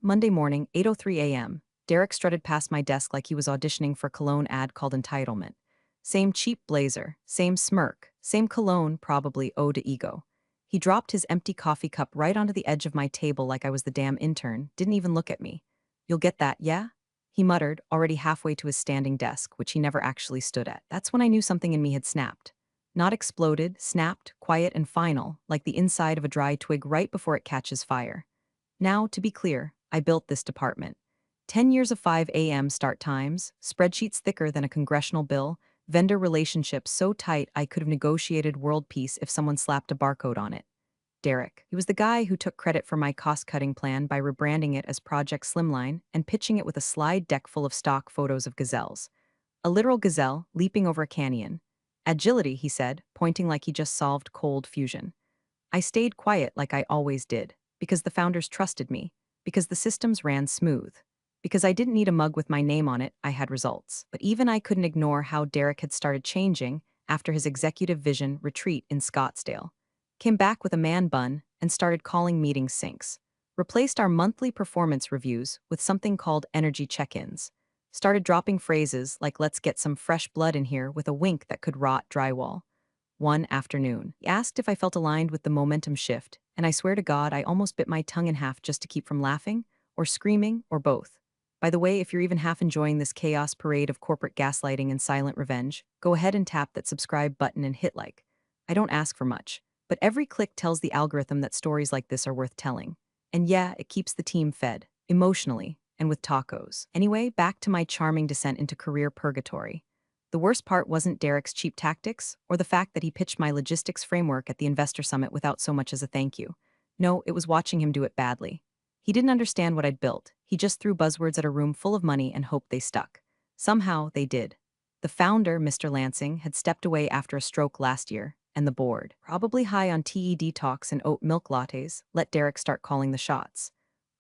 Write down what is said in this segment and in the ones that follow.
Monday morning, 8:03 a.m. Derek strutted past my desk like he was auditioning for a cologne ad called Entitlement. Same cheap blazer, same smirk, same cologne, probably eau de ego. He dropped his empty coffee cup right onto the edge of my table like I was the damn intern, didn't even look at me. "You'll get that, yeah?" He muttered, already halfway to his standing desk, which he never actually stood at. That's when I knew something in me had snapped. Not exploded, snapped, quiet and final, like the inside of a dry twig right before it catches fire. Now, to be clear, I built this department. 10 years of 5 a.m. start times, spreadsheets thicker than a congressional bill, vendor relationships so tight I could have negotiated world peace if someone slapped a barcode on it. Derek. He was the guy who took credit for my cost-cutting plan by rebranding it as Project Slimline and pitching it with a slide deck full of stock photos of gazelles. A literal gazelle leaping over a canyon. "Agility," he said, pointing like he just solved cold fusion. I stayed quiet like I always did, because the founders trusted me, because the systems ran smooth, because I didn't need a mug with my name on it, I had results. But even I couldn't ignore how Derek had started changing after his executive vision retreat in Scottsdale. Came back with a man bun and started calling meetings syncs. Replaced our monthly performance reviews with something called energy check-ins. Started dropping phrases like "let's get some fresh blood in here" with a wink that could rot drywall. One afternoon, he asked if I felt aligned with the momentum shift, and I swear to God I almost bit my tongue in half just to keep from laughing, or screaming, or both. By the way, if you're even half enjoying this chaos parade of corporate gaslighting and silent revenge, go ahead and tap that subscribe button and hit like. I don't ask for much, but every click tells the algorithm that stories like this are worth telling. And yeah, it keeps the team fed, emotionally, and with tacos. Anyway, back to my charming descent into career purgatory. The worst part wasn't Derek's cheap tactics, or the fact that he pitched my logistics framework at the investor summit without so much as a thank you. No, it was watching him do it badly. He didn't understand what I'd built. He just threw buzzwords at a room full of money and hoped they stuck. Somehow, they did. The founder, Mr. Lansing, had stepped away after a stroke last year, and the board, probably high on TED talks and oat milk lattes, let Derek start calling the shots.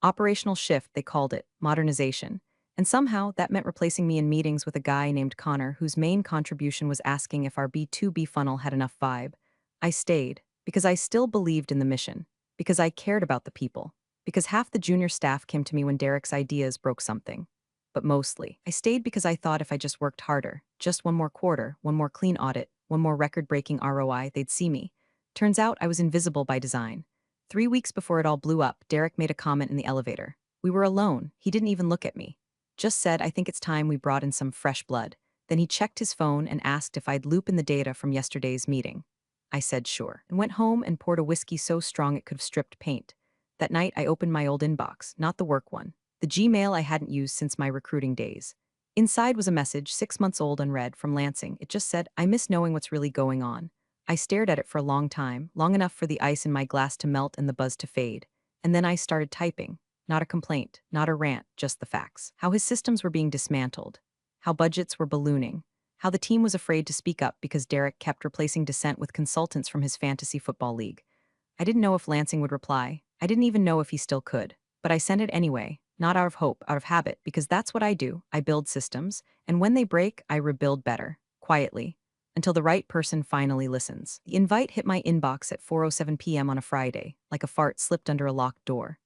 Operational shift, they called it, modernization. And somehow, that meant replacing me in meetings with a guy named Connor whose main contribution was asking if our B2B funnel had enough vibe. I stayed, because I still believed in the mission, because I cared about the people, because half the junior staff came to me when Derek's ideas broke something. But mostly, I stayed because I thought if I just worked harder, just one more quarter, one more clean audit, one more record-breaking ROI, they'd see me. Turns out I was invisible by design. 3 weeks before it all blew up, Derek made a comment in the elevator. We were alone. He didn't even look at me. Just said, "I think it's time we brought in some fresh blood." Then he checked his phone and asked if I'd loop in the data from yesterday's meeting. I said sure, and went home and poured a whiskey so strong it could have stripped paint. That night, I opened my old inbox, not the work one, the Gmail I hadn't used since my recruiting days. Inside was a message, 6 months old unread, from Lansing. It just said, "I miss knowing what's really going on." I stared at it for a long time, long enough for the ice in my glass to melt and the buzz to fade. And then I started typing. Not a complaint, not a rant, just the facts. How his systems were being dismantled. How budgets were ballooning. How the team was afraid to speak up because Derek kept replacing dissent with consultants from his fantasy football league. I didn't know if Lansing would reply. I didn't even know if he still could. But I sent it anyway, not out of hope, out of habit, because that's what I do. I build systems, and when they break, I rebuild better, quietly, until the right person finally listens. The invite hit my inbox at 4:07 p.m. on a Friday, like a fart slipped under a locked door.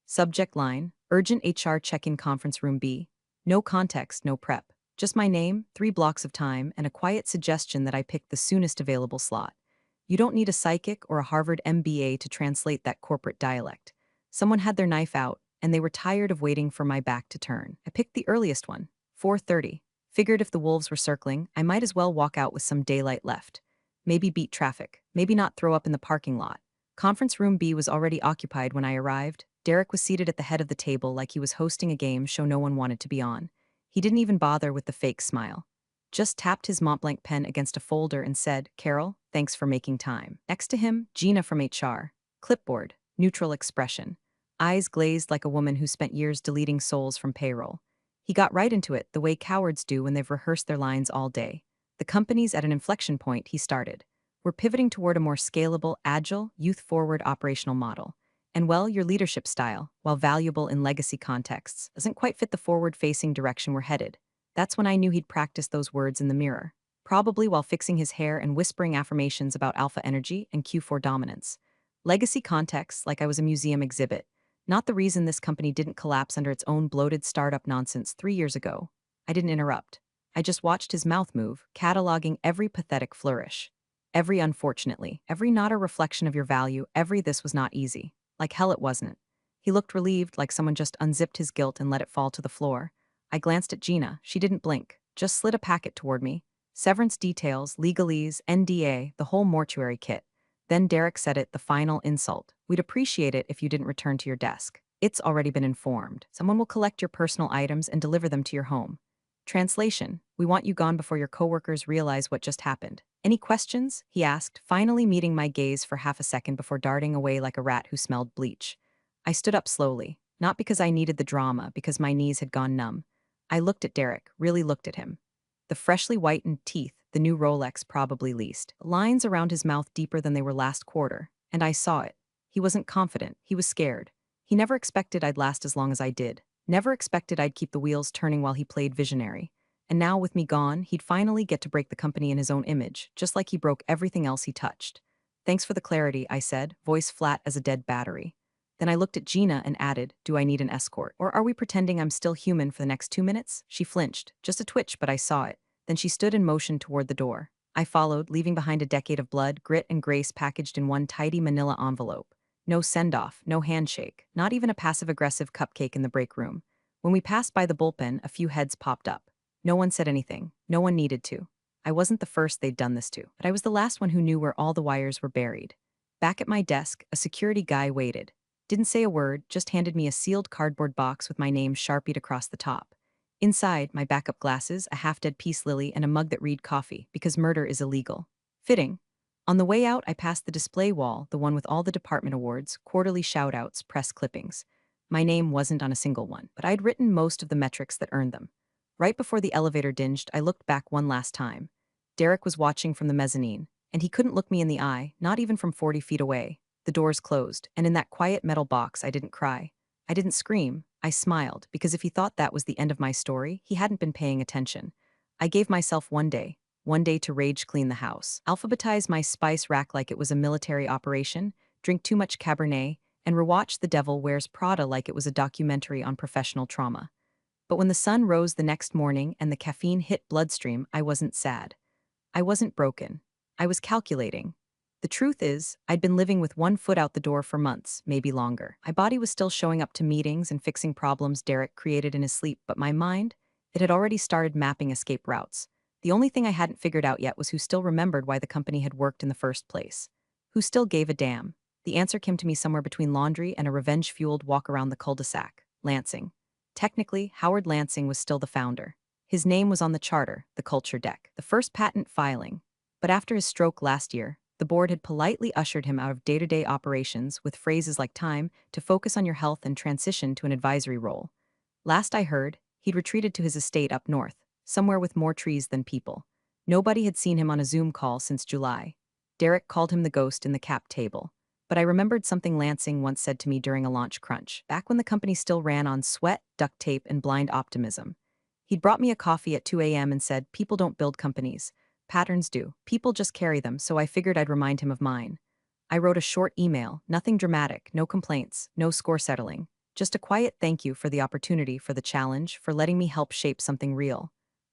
Subject line, urgent HR check-in conference room B. No context, no prep. Just my name, 3 blocks of time, and a quiet suggestion that I pick the soonest available slot. You don't need a psychic or a Harvard MBA to translate that corporate dialect. Someone had their knife out, and they were tired of waiting for my back to turn. I picked the earliest one, 4:30. Figured if the wolves were circling, I might as well walk out with some daylight left. Maybe beat traffic, maybe not throw up in the parking lot. Conference room B was already occupied when I arrived. Derek was seated at the head of the table like he was hosting a game show no one wanted to be on. He didn't even bother with the fake smile. Just tapped his Montblanc pen against a folder and said, "Carol, thanks for making time." Next to him, Gina from HR. Clipboard, neutral expression. Eyes glazed like a woman who spent years deleting souls from payroll. He got right into it, the way cowards do when they've rehearsed their lines all day. The company's at an inflection point, he started. We're pivoting toward a more scalable, agile, youth-forward operational model. And well, your leadership style, while valuable in legacy contexts, doesn't quite fit the forward-facing direction we're headed. That's when I knew he'd practiced those words in the mirror, probably while fixing his hair and whispering affirmations about alpha energy and Q4 dominance. Legacy contexts, like I was a museum exhibit. Not the reason this company didn't collapse under its own bloated startup nonsense 3 years ago. I didn't interrupt. I just watched his mouth move, cataloging every pathetic flourish. Every unfortunately, every not a reflection of your value, every this was not easy. Like hell it wasn't. He looked relieved, like someone just unzipped his guilt and let it fall to the floor. I glanced at Gina. She didn't blink, just slid a packet toward me. Severance details, legalese, NDA, the whole mortuary kit. Then Derek said it, the final insult. We'd appreciate it if you didn't return to your desk. It's already been informed. Someone will collect your personal items and deliver them to your home. Translation: we want you gone before your coworkers realize what just happened. Any questions? He asked, finally meeting my gaze for half a second before darting away like a rat who smelled bleach. I stood up slowly, not because I needed the drama, because my knees had gone numb. I looked at Derek, really looked at him. The freshly whitened teeth, the new Rolex probably leased, lines around his mouth deeper than they were last quarter, and I saw it. He wasn't confident, he was scared. He never expected I'd last as long as I did. Never expected I'd keep the wheels turning while he played visionary. And now, with me gone, he'd finally get to break the company in his own image, just like he broke everything else he touched. Thanks for the clarity, I said, voice flat as a dead battery. Then I looked at Gina and added, do I need an escort? Or are we pretending I'm still human for the next 2 minutes? She flinched, just a twitch, but I saw it. Then she stood in motion toward the door. I followed, leaving behind a decade of blood, grit, and grace packaged in one tidy manila envelope. No send-off, no handshake, not even a passive-aggressive cupcake in the break room. When we passed by the bullpen, a few heads popped up. No one said anything. No one needed to. I wasn't the first they'd done this to, but I was the last one who knew where all the wires were buried. Back at my desk, a security guy waited. Didn't say a word, just handed me a sealed cardboard box with my name sharpied across the top. Inside, my backup glasses, a half-dead peace lily, and a mug that read coffee, because murder is illegal. Fitting. On the way out, I passed the display wall, the one with all the department awards, quarterly shout-outs, press clippings. My name wasn't on a single one, but I'd written most of the metrics that earned them. Right before the elevator dinged, I looked back one last time. Derek was watching from the mezzanine, and he couldn't look me in the eye, not even from 40 feet away. The doors closed, and in that quiet metal box, I didn't cry. I didn't scream. I smiled, because if he thought that was the end of my story, he hadn't been paying attention. I gave myself one day to rage clean the house, alphabetize my spice rack like it was a military operation, drink too much Cabernet, and rewatch The Devil Wears Prada like it was a documentary on professional trauma. But when the sun rose the next morning and the caffeine hit bloodstream, I wasn't sad. I wasn't broken. I was calculating. The truth is, I'd been living with one foot out the door for months, maybe longer. My body was still showing up to meetings and fixing problems Derek created in his sleep, but my mind, it had already started mapping escape routes. The only thing I hadn't figured out yet was who still remembered why the company had worked in the first place. Who still gave a damn. The answer came to me somewhere between laundry and a revenge-fueled walk around the cul-de-sac. Lansing. Technically, Howard Lansing was still the founder. His name was on the charter, the culture deck, the first patent filing. But after his stroke last year, the board had politely ushered him out of day-to-day operations with phrases like time to focus on your health and transition to an advisory role. Last I heard, he'd retreated to his estate up north, somewhere with more trees than people. Nobody had seen him on a Zoom call since July. Derek called him the ghost in the cap table. But I remembered something Lansing once said to me during a launch crunch, back when the company still ran on sweat, duct tape, and blind optimism. He'd brought me a coffee at 2 a.m. and said, people don't build companies. Patterns do. People just carry them, so I figured I'd remind him of mine. I wrote a short email, nothing dramatic, no complaints, no score settling. Just a quiet thank you for the opportunity, for the challenge, for letting me help shape something real.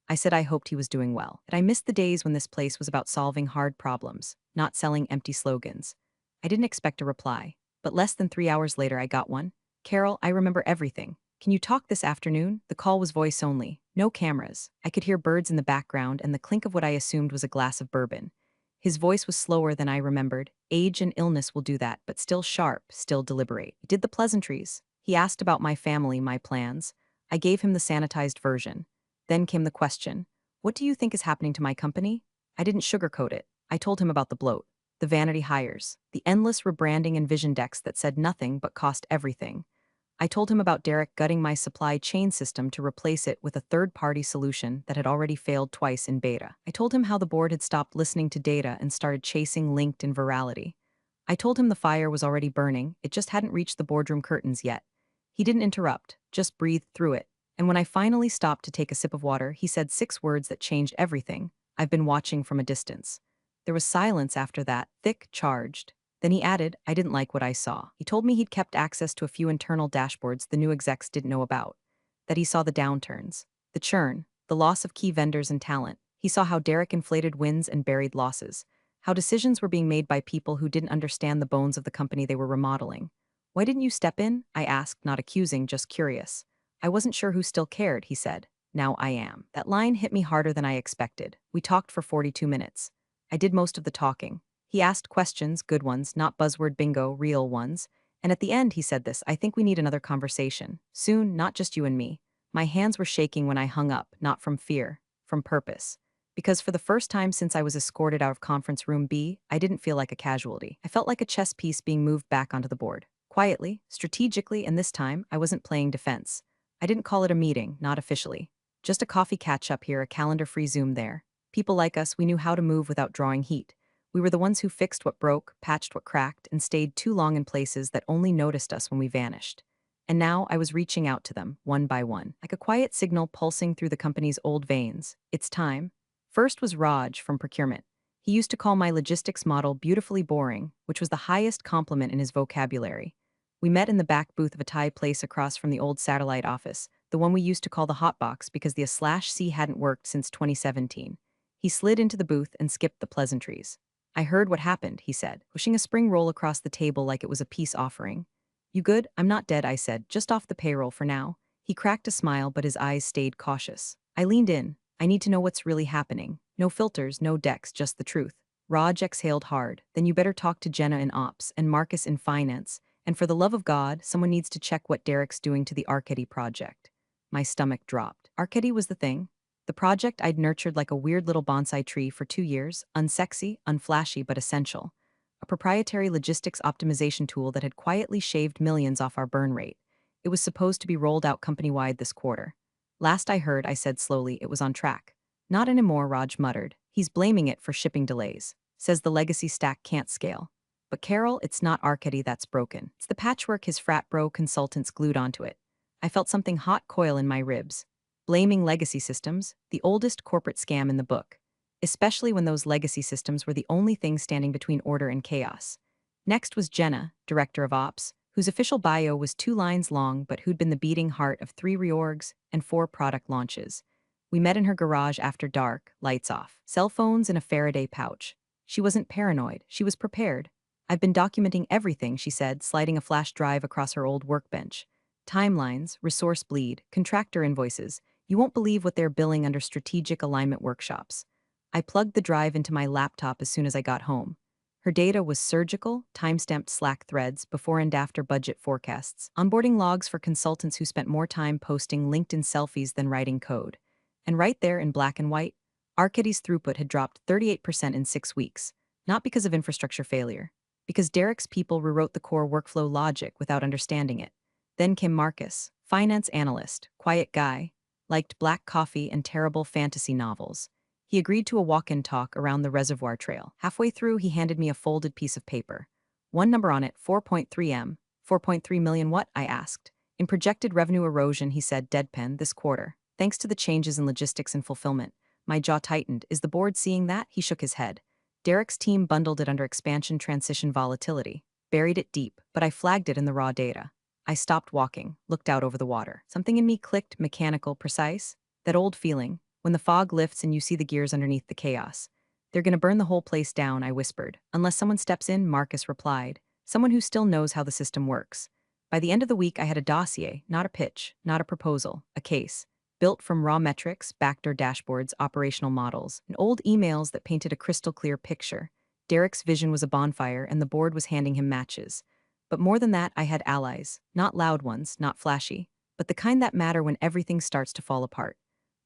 I said I hoped he was doing well, that I missed the days when this place was about solving hard problems, not selling empty slogans. I didn't expect a reply, but less than 3 hours later I got one. Carol, I remember everything. Can you talk this afternoon? The call was voice only, no cameras. I could hear birds in the background and the clink of what I assumed was a glass of bourbon. His voice was slower than I remembered. Age and illness will do that, but still sharp, still deliberate. He did the pleasantries. He asked about my family, my plans. I gave him the sanitized version. Then came the question, what do you think is happening to my company? I didn't sugarcoat it. I told him about the bloat, the vanity hires, the endless rebranding and vision decks that said nothing but cost everything. I told him about Derek gutting my supply chain system to replace it with a third-party solution that had already failed twice in beta. I told him how the board had stopped listening to data and started chasing LinkedIn virality. I told him the fire was already burning, it just hadn't reached the boardroom curtains yet. He didn't interrupt, just breathed through it. And when I finally stopped to take a sip of water, he said 6 words that changed everything. I've been watching from a distance. There was silence after that, thick, charged. Then he added, I didn't like what I saw. He told me he'd kept access to a few internal dashboards the new execs didn't know about. That he saw the downturns, the churn, the loss of key vendors and talent. He saw how Derek inflated wins and buried losses. How decisions were being made by people who didn't understand the bones of the company they were remodeling. Why didn't you step in? I asked, not accusing, just curious. I wasn't sure who still cared, he said. Now I am. That line hit me harder than I expected. We talked for 42 minutes. I did most of the talking. He asked questions, good ones, not buzzword bingo, real ones. And at the end, he said this, I think we need another conversation. Soon, not just you and me. My hands were shaking when I hung up, not from fear, from purpose. Because for the first time since I was escorted out of conference room B, I didn't feel like a casualty. I felt like a chess piece being moved back onto the board. Quietly, strategically, and this time, I wasn't playing defense. I didn't call it a meeting, not officially. Just a coffee catch-up here, a calendar-free Zoom there. People like us, we knew how to move without drawing heat. We were the ones who fixed what broke, patched what cracked, and stayed too long in places that only noticed us when we vanished. And now I was reaching out to them, one by one, like a quiet signal pulsing through the company's old veins. It's time. First was Raj from procurement. He used to call my logistics model beautifully boring, which was the highest compliment in his vocabulary. We met in the back booth of a Thai place across from the old satellite office, the one we used to call the hotbox because the /C hadn't worked since 2017. He slid into the booth and skipped the pleasantries. I heard what happened, he said, pushing a spring roll across the table like it was a peace offering. You good? I'm not dead, I said, just off the payroll for now. He cracked a smile, but his eyes stayed cautious. I leaned in. I need to know what's really happening. No filters, no decks, just the truth. Raj exhaled hard. Then you better talk to Jenna in ops and Marcus in finance. And for the love of God, someone needs to check what Derek's doing to the Arcady project. My stomach dropped. Arcady was the thing. The project I'd nurtured like a weird little bonsai tree for 2 years, unsexy, unflashy, but essential. A proprietary logistics optimization tool that had quietly shaved millions off our burn rate. It was supposed to be rolled out company-wide this quarter. Last I heard, I said slowly, it was on track. Not anymore, Raj muttered. He's blaming it for shipping delays. Says the legacy stack can't scale. But Carol, it's not Arcady that's broken. It's the patchwork his frat bro consultants glued onto it. I felt something hot coil in my ribs. Blaming legacy systems, the oldest corporate scam in the book. Especially when those legacy systems were the only thing standing between order and chaos. Next was Jenna, director of ops, whose official bio was 2 lines long but who'd been the beating heart of 3 reorgs and 4 product launches. We met in her garage after dark, lights off, cell phones in a Faraday pouch. She wasn't paranoid, she was prepared. I've been documenting everything, she said, sliding a flash drive across her old workbench. Timelines, resource bleed, contractor invoices. You won't believe what they're billing under strategic alignment workshops. I plugged the drive into my laptop as soon as I got home. Her data was surgical, time-stamped Slack threads, before and after budget forecasts, onboarding logs for consultants who spent more time posting LinkedIn selfies than writing code. And right there in black and white, Arcady's throughput had dropped 38% in 6 weeks, not because of infrastructure failure, because Derek's people rewrote the core workflow logic without understanding it. Then came Marcus, finance analyst, quiet guy, liked black coffee and terrible fantasy novels. He agreed to a walk-in talk around the reservoir trail. Halfway through, he handed me a folded piece of paper. One number on it, 4.3 M. 4.3 million what? I asked. In projected revenue erosion, he said, deadpan, this quarter. Thanks to the changes in logistics and fulfillment. My jaw tightened. Is the board seeing that? He shook his head. Derek's team bundled it under expansion transition volatility. Buried it deep, but I flagged it in the raw data. I stopped walking, looked out over the water. Something in me clicked, mechanical, precise. That old feeling, when the fog lifts and you see the gears underneath the chaos. They're gonna burn the whole place down, I whispered. Unless someone steps in, Marcus replied. Someone who still knows how the system works. By the end of the week, I had a dossier, not a pitch, not a proposal, a case. Built from raw metrics, backdoor dashboards, operational models, and old emails that painted a crystal-clear picture. Derek's vision was a bonfire, and the board was handing him matches. But more than that, I had allies. Not loud ones, not flashy, but the kind that matter when everything starts to fall apart.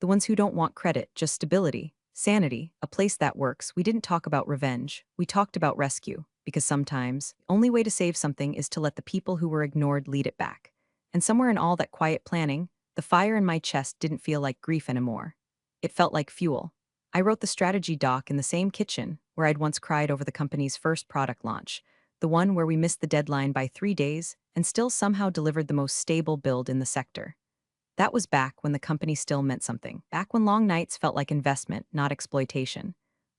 The ones who don't want credit, just stability, sanity, a place that works. We didn't talk about revenge. We talked about rescue, because sometimes, the only way to save something is to let the people who were ignored lead it back. And somewhere in all that quiet planning, the fire in my chest didn't feel like grief anymore. It felt like fuel. I wrote the strategy doc in the same kitchen where I'd once cried over the company's first product launch, the one where we missed the deadline by 3 days and still somehow delivered the most stable build in the sector. That was back when the company still meant something, back when long nights felt like investment, not exploitation.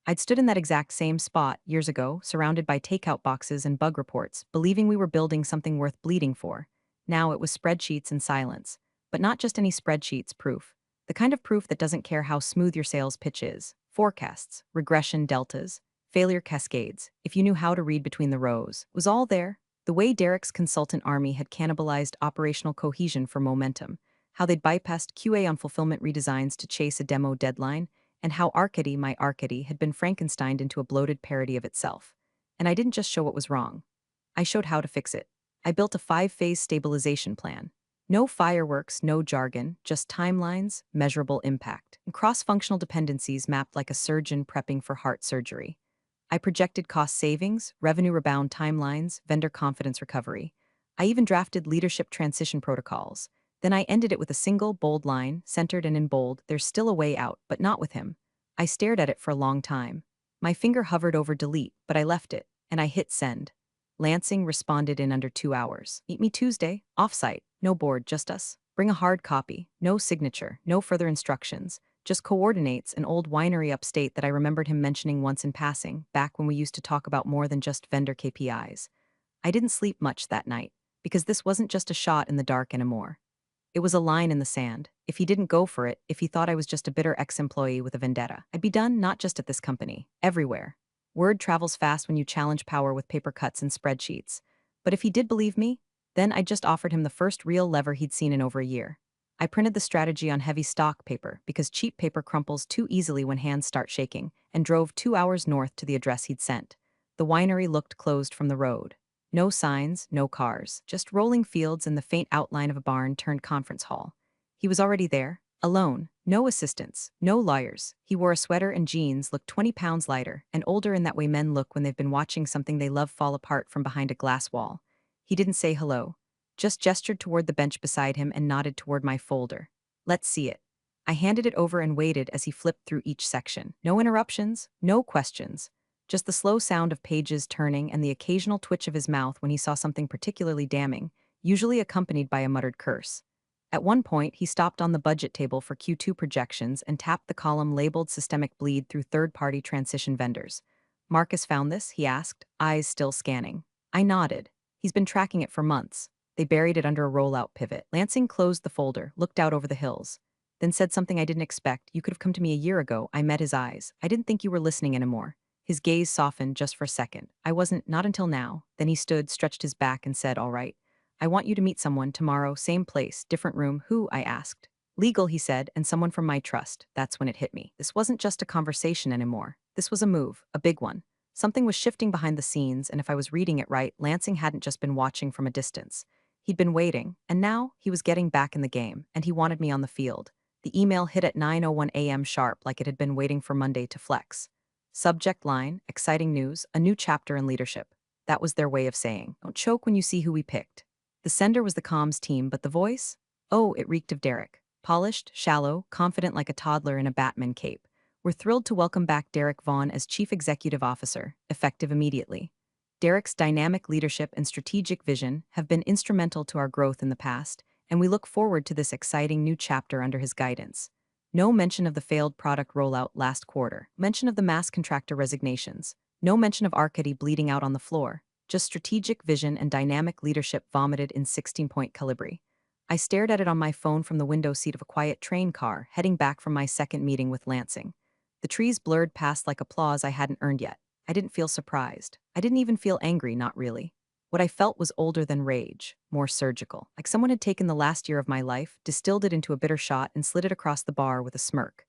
I'd stood in that exact same spot years ago, surrounded by takeout boxes and bug reports, believing we were building something worth bleeding for. Now it was spreadsheets and silence. But not just any spreadsheets, proof. The kind of proof that doesn't care how smooth your sales pitch is. Forecasts, regression deltas, failure cascades, if you knew how to read between the rows. It was all there. The way Derek's consultant army had cannibalized operational cohesion for momentum, how they'd bypassed QA on fulfillment redesigns to chase a demo deadline, and how Arcady, my Arcady, had been Frankensteined into a bloated parody of itself. And I didn't just show what was wrong. I showed how to fix it. I built a 5-phase stabilization plan. No fireworks, no jargon, just timelines, measurable impact, and cross-functional dependencies mapped like a surgeon prepping for heart surgery. I projected cost savings, revenue rebound timelines, vendor confidence recovery. I even drafted leadership transition protocols. Then I ended it with a single, bold line, centered and in bold, "There's still a way out, but not with him." I stared at it for a long time. My finger hovered over delete, but I left it, and I hit send. Lansing responded in under 2 hours. "Meet me Tuesday, off-site, no board, just us. Bring a hard copy, no signature, no further instructions. Just coordinates an old winery upstate that I remembered him mentioning once in passing, back when we used to talk about more than just vendor KPIs. I didn't sleep much that night, because this wasn't just a shot in the dark anymore. It was a line in the sand. If he didn't go for it, if he thought I was just a bitter ex-employee with a vendetta, I'd be done not just at this company, everywhere. Word travels fast when you challenge power with paper cuts and spreadsheets. But if he did believe me, then I just offered him the first real lever he'd seen in over a year. I printed the strategy on heavy stock paper because cheap paper crumples too easily when hands start shaking, and drove 2 hours north to the address he'd sent. The winery looked closed from the road. No signs, no cars, just rolling fields and the faint outline of a barn turned conference hall. He was already there, alone, no assistants, no lawyers. He wore a sweater and jeans, looked 20 pounds lighter, and older in that way men look when they've been watching something they love fall apart from behind a glass wall. He didn't say hello, just gestured toward the bench beside him and nodded toward my folder. "Let's see it." I handed it over and waited as he flipped through each section. No interruptions, no questions. Just the slow sound of pages turning and the occasional twitch of his mouth when he saw something particularly damning, usually accompanied by a muttered curse. At one point, he stopped on the budget table for Q2 projections and tapped the column labeled systemic bleed through third-party transition vendors. "Marcus found this?" he asked, eyes still scanning. I nodded. "He's been tracking it for months." They buried it under a rollout pivot. Lansing closed the folder, looked out over the hills, then said something I didn't expect. "You could have come to me a year ago." I met his eyes. "I didn't think you were listening anymore." His gaze softened just for a second. "I wasn't, not until now." Then he stood, stretched his back, and said, "All right. I want you to meet someone tomorrow, same place, different room." "Who?" I asked. "Legal," he said, "and someone from my trust." That's when it hit me. This wasn't just a conversation anymore. This was a move, a big one. Something was shifting behind the scenes, and if I was reading it right, Lansing hadn't just been watching from a distance. He'd been waiting, and now he was getting back in the game, and he wanted me on the field. The email hit at 9:01 a.m. sharp, like it had been waiting for Monday to flex. Subject line, exciting news, a new chapter in leadership. That was their way of saying, "Don't choke when you see who we picked." The sender was the comms team, but the voice? Oh, it reeked of Derek. Polished, shallow, confident like a toddler in a Batman cape. "We're thrilled to welcome back Derek Vaughn as Chief Executive Officer, effective immediately. Derek's dynamic leadership and strategic vision have been instrumental to our growth in the past, and we look forward to this exciting new chapter under his guidance." No mention of the failed product rollout last quarter. Mention of the mass contractor resignations. No mention of Arcady bleeding out on the floor. Just strategic vision and dynamic leadership vomited in 16-point calibri. I stared at it on my phone from the window seat of a quiet train car, heading back from my second meeting with Lansing. The trees blurred past like applause I hadn't earned yet. I didn't feel surprised. I didn't even feel angry, not really. What I felt was older than rage, more surgical, like someone had taken the last year of my life, distilled it into a bitter shot, and slid it across the bar with a smirk.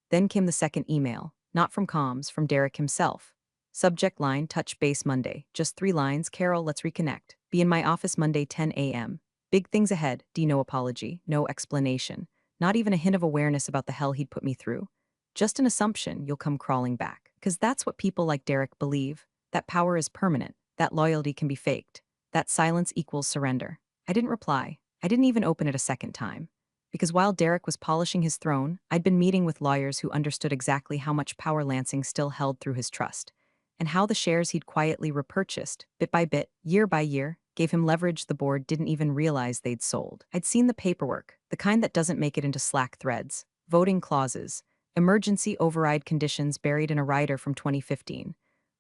Then came the second email, not from comms, from Derek himself. Subject line, touch base Monday. Just 3 lines, "Carol, let's reconnect. Be in my office Monday 10 a.m. Big things ahead." No apology, no explanation, not even a hint of awareness about the hell he'd put me through. Just an assumption you'll come crawling back. Because that's what people like Derek believe, that power is permanent. That loyalty can be faked. That silence equals surrender. I didn't reply. I didn't even open it a second time. Because while Derek was polishing his throne, I'd been meeting with lawyers who understood exactly how much power Lansing still held through his trust, and how the shares he'd quietly repurchased, bit by bit, year by year, gave him leverage the board didn't even realize they'd sold. I'd seen the paperwork, the kind that doesn't make it into Slack threads, voting clauses, Emergency override conditions buried in a rider from 2015.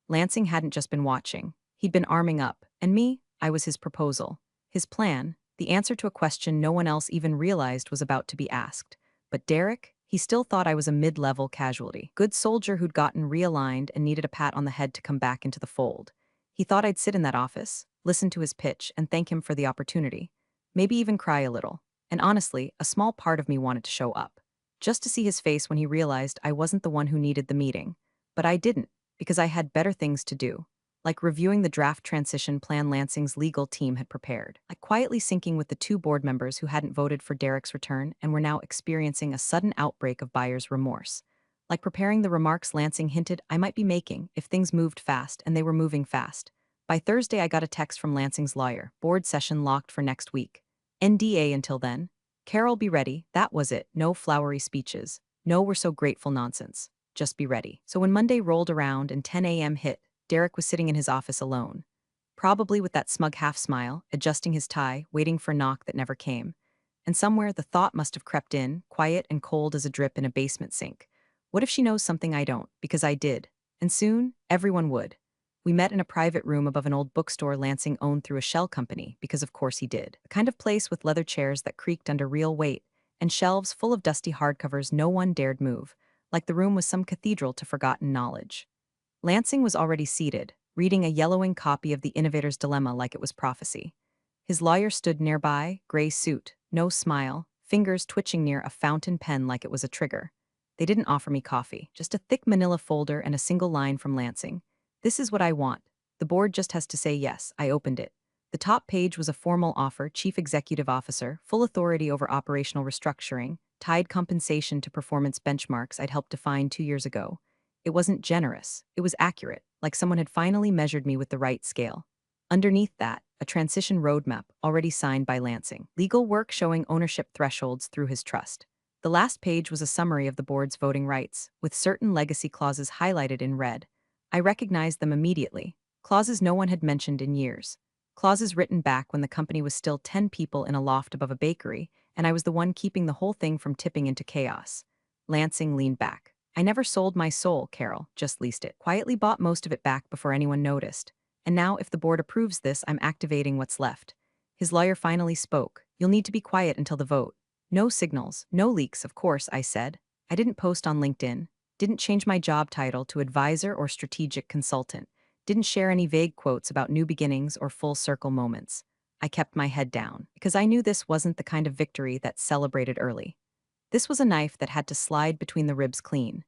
Lansing hadn't just been watching. He'd been arming up, and me, I was his proposal. His plan, the answer to a question no one else even realized was about to be asked. But Derek, he still thought I was a mid-level casualty. Good soldier who'd gotten realigned and needed a pat on the head to come back into the fold. He thought I'd sit in that office, listen to his pitch, and thank him for the opportunity. Maybe even cry a little. And honestly, a small part of me wanted to show up. Just to see his face when he realized I wasn't the one who needed the meeting. But I didn't, because I had better things to do. Like reviewing the draft transition plan Lansing's legal team had prepared. Like quietly syncing with the two board members who hadn't voted for Derek's return and were now experiencing a sudden outbreak of buyer's remorse. Like preparing the remarks Lansing hinted I might be making if things moved fast, and they were moving fast. By Thursday, I got a text from Lansing's lawyer. Board session locked for next week. NDA until then. Carol, be ready. That was it. No flowery speeches. No we're so grateful nonsense. Just be ready. So when Monday rolled around and 10 a.m. hit, Derek was sitting in his office alone. Probably with that smug half-smile, adjusting his tie, waiting for a knock that never came. And somewhere the thought must have crept in, quiet and cold as a drip in a basement sink. What if she knows something I don't? Because I did. And soon, everyone would. We met in a private room above an old bookstore Lansing owned through a shell company, because of course he did. The kind of place with leather chairs that creaked under real weight, and shelves full of dusty hardcovers no one dared move, like the room was some cathedral to forgotten knowledge. Lansing was already seated, reading a yellowing copy of The Innovator's Dilemma like it was prophecy. His lawyer stood nearby, gray suit, no smile, fingers twitching near a fountain pen like it was a trigger. They didn't offer me coffee, just a thick manila folder and a single line from Lansing. This is what I want. The board just has to say yes. I opened it. The top page was a formal offer, Chief Executive Officer, full authority over operational restructuring, tied compensation to performance benchmarks I'd helped define 2 years ago. It wasn't generous. It was accurate, like someone had finally measured me with the right scale. Underneath that, a transition roadmap, already signed by Lansing. Legal work showing ownership thresholds through his trust. The last page was a summary of the board's voting rights, with certain legacy clauses highlighted in red. I recognized them immediately. Clauses no one had mentioned in years. Clauses written back when the company was still 10 people in a loft above a bakery, and I was the one keeping the whole thing from tipping into chaos. Lansing leaned back. I never sold my soul, Carol, just leased it. Quietly bought most of it back before anyone noticed. And now, if the board approves this, I'm activating what's left. His lawyer finally spoke. You'll need to be quiet until the vote. No signals, no leaks, of course, I said. I didn't post on LinkedIn. Didn't change my job title to advisor or strategic consultant. Didn't share any vague quotes about new beginnings or full circle moments. I kept my head down, because I knew this wasn't the kind of victory that's celebrated early. This was a knife that had to slide between the ribs clean.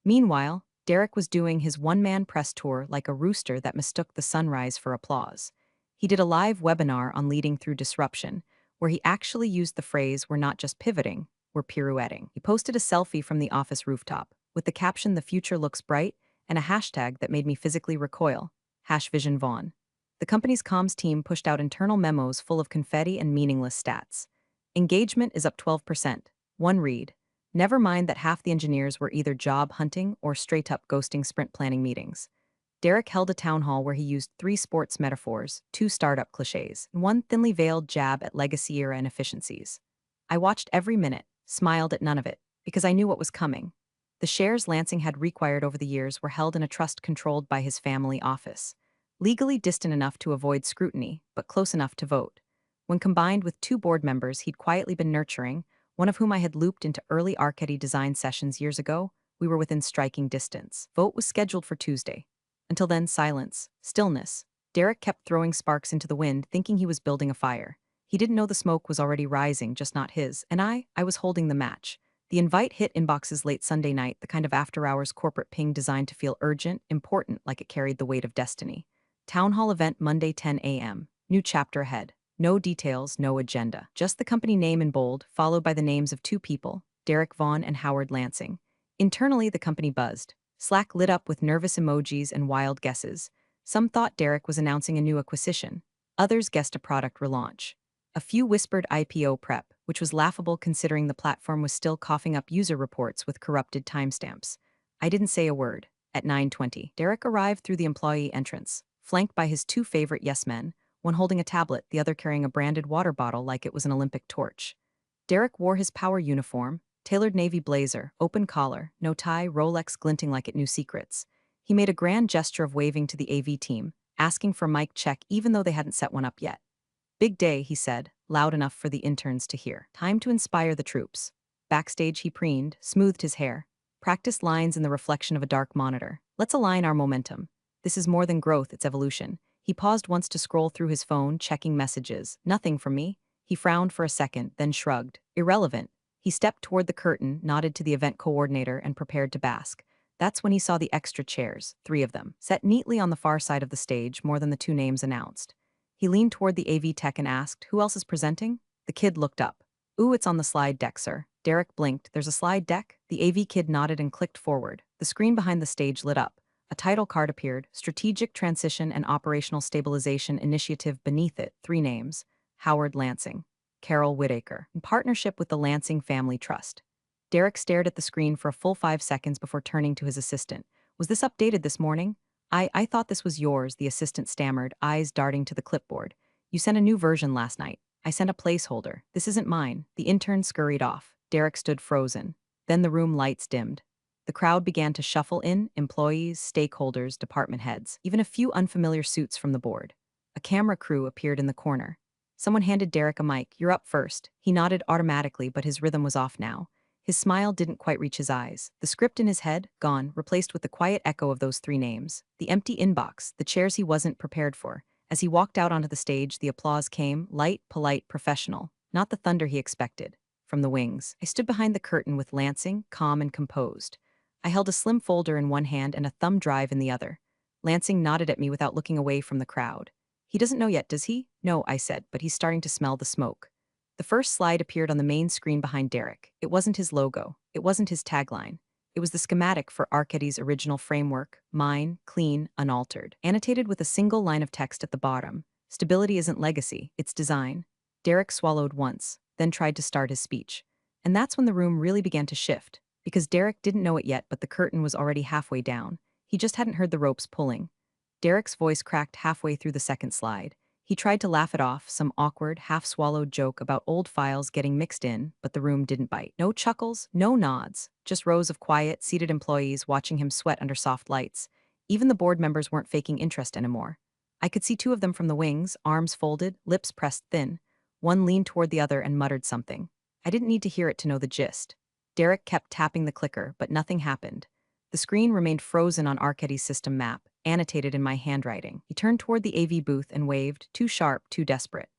Meanwhile, Derek was doing his one-man press tour like a rooster that mistook the sunrise for applause. He did a live webinar on leading through disruption, where he actually used the phrase, "We're not just pivoting, we're pirouetting." He posted a selfie from the office rooftop, with the caption, "The future looks bright," and a hashtag that made me physically recoil, #VisionVaughn. The company's comms team pushed out internal memos full of confetti and meaningless stats. Engagement is up 12%. One read. Never mind that half the engineers were either job hunting or straight-up ghosting sprint planning meetings. Derek held a town hall where he used 3 sports metaphors, 2 startup cliches, and 1 thinly veiled jab at legacy era inefficiencies. I watched every minute, smiled at none of it, because I knew what was coming. The shares Lansing had required over the years were held in a trust controlled by his family office. Legally distant enough to avoid scrutiny, but close enough to vote. When combined with 2 board members he'd quietly been nurturing, one of whom I had looped into early Arcady design sessions years ago, we were within striking distance. Vote was scheduled for Tuesday. Until then, silence, stillness. Derek kept throwing sparks into the wind, thinking he was building a fire. He didn't know the smoke was already rising, just not his, and I was holding the match. The invite hit inboxes late Sunday night, the kind of after-hours corporate ping designed to feel urgent, important, like it carried the weight of destiny. Town hall event Monday 10 a.m. New chapter ahead. No details, no agenda. Just the company name in bold, followed by the names of 2 people, Derek Vaughn and Howard Lansing. Internally, the company buzzed. Slack lit up with nervous emojis and wild guesses. Some thought Derek was announcing a new acquisition. Others guessed a product relaunch. A few whispered IPO prep, which was laughable considering the platform was still coughing up user reports with corrupted timestamps. I didn't say a word. At 9:20, Derek arrived through the employee entrance, flanked by his 2 favorite yes-men, one holding a tablet, the other carrying a branded water bottle like it was an Olympic torch. Derek wore his power uniform, Tailored navy blazer, open collar, no tie, Rolex glinting like it knew secrets. He made a grand gesture of waving to the AV team, asking for mic check even though they hadn't set one up yet. Big day, he said, loud enough for the interns to hear. Time to inspire the troops. Backstage he preened, smoothed his hair, practiced lines in the reflection of a dark monitor. Let's align our momentum. This is more than growth, it's evolution. He paused once to scroll through his phone, checking messages. Nothing from me. He frowned for a second, then shrugged. Irrelevant. He stepped toward the curtain, nodded to the event coordinator, and prepared to bask. That's when he saw the extra chairs, 3 of them, set neatly on the far side of the stage, more than the 2 names announced. He leaned toward the AV tech and asked, "Who else is presenting?" The kid looked up. "Ooh, it's on the slide deck, sir." Derek blinked. "There's a slide deck?" The AV kid nodded and clicked forward. The screen behind the stage lit up. A title card appeared, Strategic Transition and Operational Stabilization Initiative. Beneath it, 3 names: Howard Lansing, Carol Whitaker, in partnership with the Lansing Family Trust. Derek stared at the screen for a full 5 seconds before turning to his assistant. "Was this updated this morning?" I thought this was yours," the assistant stammered, eyes darting to the clipboard. "You sent a new version last night." "I sent a placeholder. This isn't mine." The intern scurried off. Derek stood frozen. Then the room lights dimmed. The crowd began to shuffle in, employees, stakeholders, department heads, even a few unfamiliar suits from the board. A camera crew appeared in the corner. Someone handed Derek a mic. "You're up first." He nodded automatically, but his rhythm was off now. His smile didn't quite reach his eyes. The script in his head, gone, replaced with the quiet echo of those 3 names. The empty inbox, the chairs he wasn't prepared for. As he walked out onto the stage, the applause came, light, polite, professional. Not the thunder he expected. From the wings. I stood behind the curtain with Lansing, calm and composed. I held a slim folder in one hand and a thumb drive in the other. Lansing nodded at me without looking away from the crowd. "He doesn't know yet, does he?" "No," I said, "but he's starting to smell the smoke." The first slide appeared on the main screen behind Derek. It wasn't his logo. It wasn't his tagline. It was the schematic for Arcadie's original framework, mine, clean, unaltered, annotated with a single line of text at the bottom. "Stability isn't legacy, it's design." Derek swallowed once, then tried to start his speech. And that's when the room really began to shift, because Derek didn't know it yet, but the curtain was already halfway down. He just hadn't heard the ropes pulling. Derek's voice cracked halfway through the second slide. He tried to laugh it off, some awkward, half-swallowed joke about old files getting mixed in, but the room didn't bite. No chuckles, no nods, just rows of quiet, seated employees watching him sweat under soft lights. Even the board members weren't faking interest anymore. I could see 2 of them from the wings, arms folded, lips pressed thin. One leaned toward the other and muttered something. I didn't need to hear it to know the gist. Derek kept tapping the clicker, but nothing happened. The screen remained frozen on Arcadie's system map, annotated in my handwriting. He turned toward the AV booth and waved, too sharp, too desperate.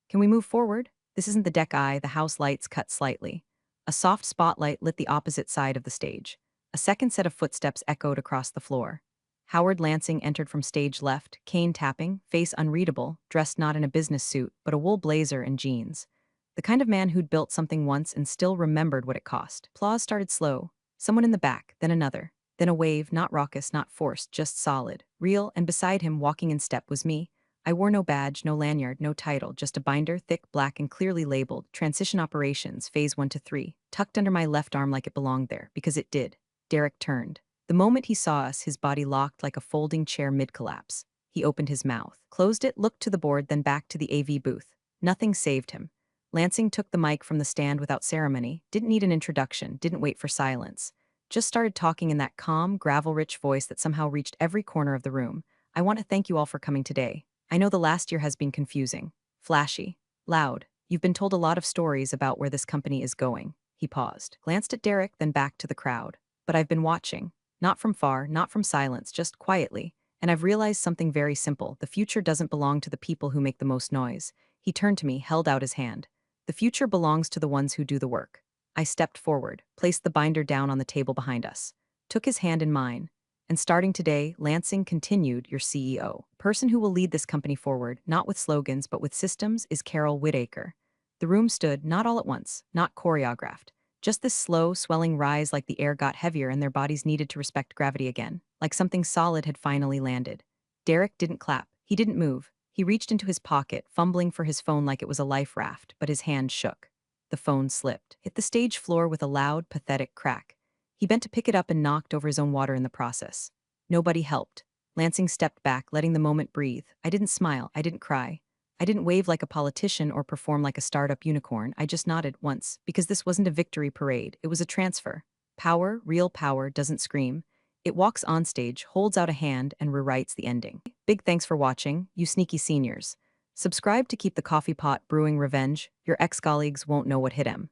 "Can we move forward?" This isn't the deck eye, the house lights cut slightly. A soft spotlight lit the opposite side of the stage. A second set of footsteps echoed across the floor. Howard Lansing entered from stage left, cane tapping, face unreadable, dressed not in a business suit, but a wool blazer and jeans. The kind of man who'd built something once and still remembered what it cost. Applause started slow. Someone in the back, then another. Then a wave, not raucous, not forced, just solid, real, and beside him, walking in step, was me. I wore no badge, no lanyard, no title, just a binder, thick, black, and clearly labeled, Transition Operations, Phase 1 to 3, tucked under my left arm like it belonged there, because it did. Derek turned. The moment he saw us, his body locked like a folding chair mid-collapse. He opened his mouth, closed it, looked to the board, then back to the AV booth. Nothing saved him. Lansing took the mic from the stand without ceremony, didn't need an introduction, didn't wait for silence. Just started talking in that calm, gravel-rich voice that somehow reached every corner of the room. "I want to thank you all for coming today. I know the last year has been confusing, flashy, loud. You've been told a lot of stories about where this company is going." He paused, glanced at Derek, then back to the crowd. "But I've been watching. Not from far, not from silence, just quietly. And I've realized something very simple. The future doesn't belong to the people who make the most noise." He turned to me, held out his hand. "The future belongs to the ones who do the work." I stepped forward, placed the binder down on the table behind us, took his hand in mine. "And starting today," Lansing continued, "your CEO, person who will lead this company forward, not with slogans but with systems, is Carol Whitaker." The room stood, not all at once, not choreographed. Just this slow, swelling rise, like the air got heavier and their bodies needed to respect gravity again, like something solid had finally landed. Derek didn't clap. He didn't move. He reached into his pocket, fumbling for his phone like it was a life raft, but his hand shook. The phone slipped, hit the stage floor with a loud, pathetic crack. He bent to pick it up and knocked over his own water in the process. Nobody helped. Lansing stepped back, letting the moment breathe. I didn't smile, I didn't cry. I didn't wave like a politician or perform like a startup unicorn, I just nodded once, because this wasn't a victory parade, it was a transfer. Power, real power, doesn't scream. It walks on stage, holds out a hand, and rewrites the ending. Big thanks for watching, you sneaky seniors. Subscribe to keep the coffee pot brewing revenge, your ex-colleagues won't know what hit 'em.